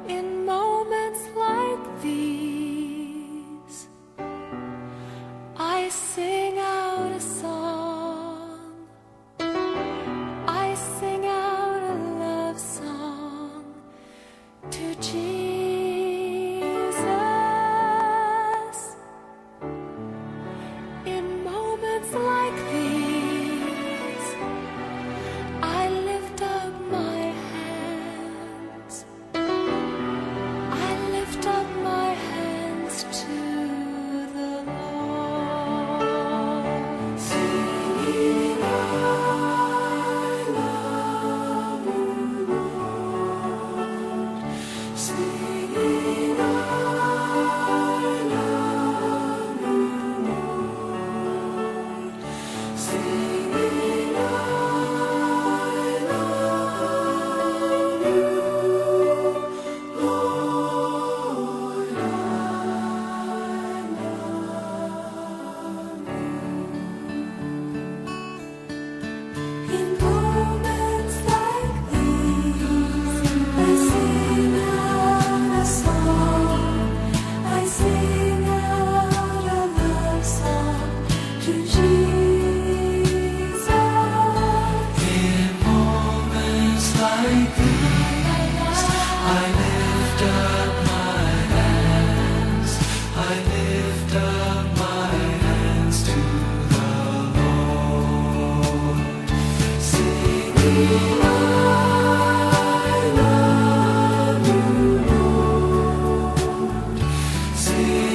In moments like these, I sing out a song. I sing out a love song to Jesus. In moments like these, I lift up my hands. I lift up my hands to the Lord, singing, I love you, Lord. Singing, I love you, Lord. Singing, I love you, Lord. In moments like these, I sing out a song. I sing out a love song to Jesus. In moments like these, I lift up my hands. I lift up my hands to the Lord, singing, I love you, Lord. Singing,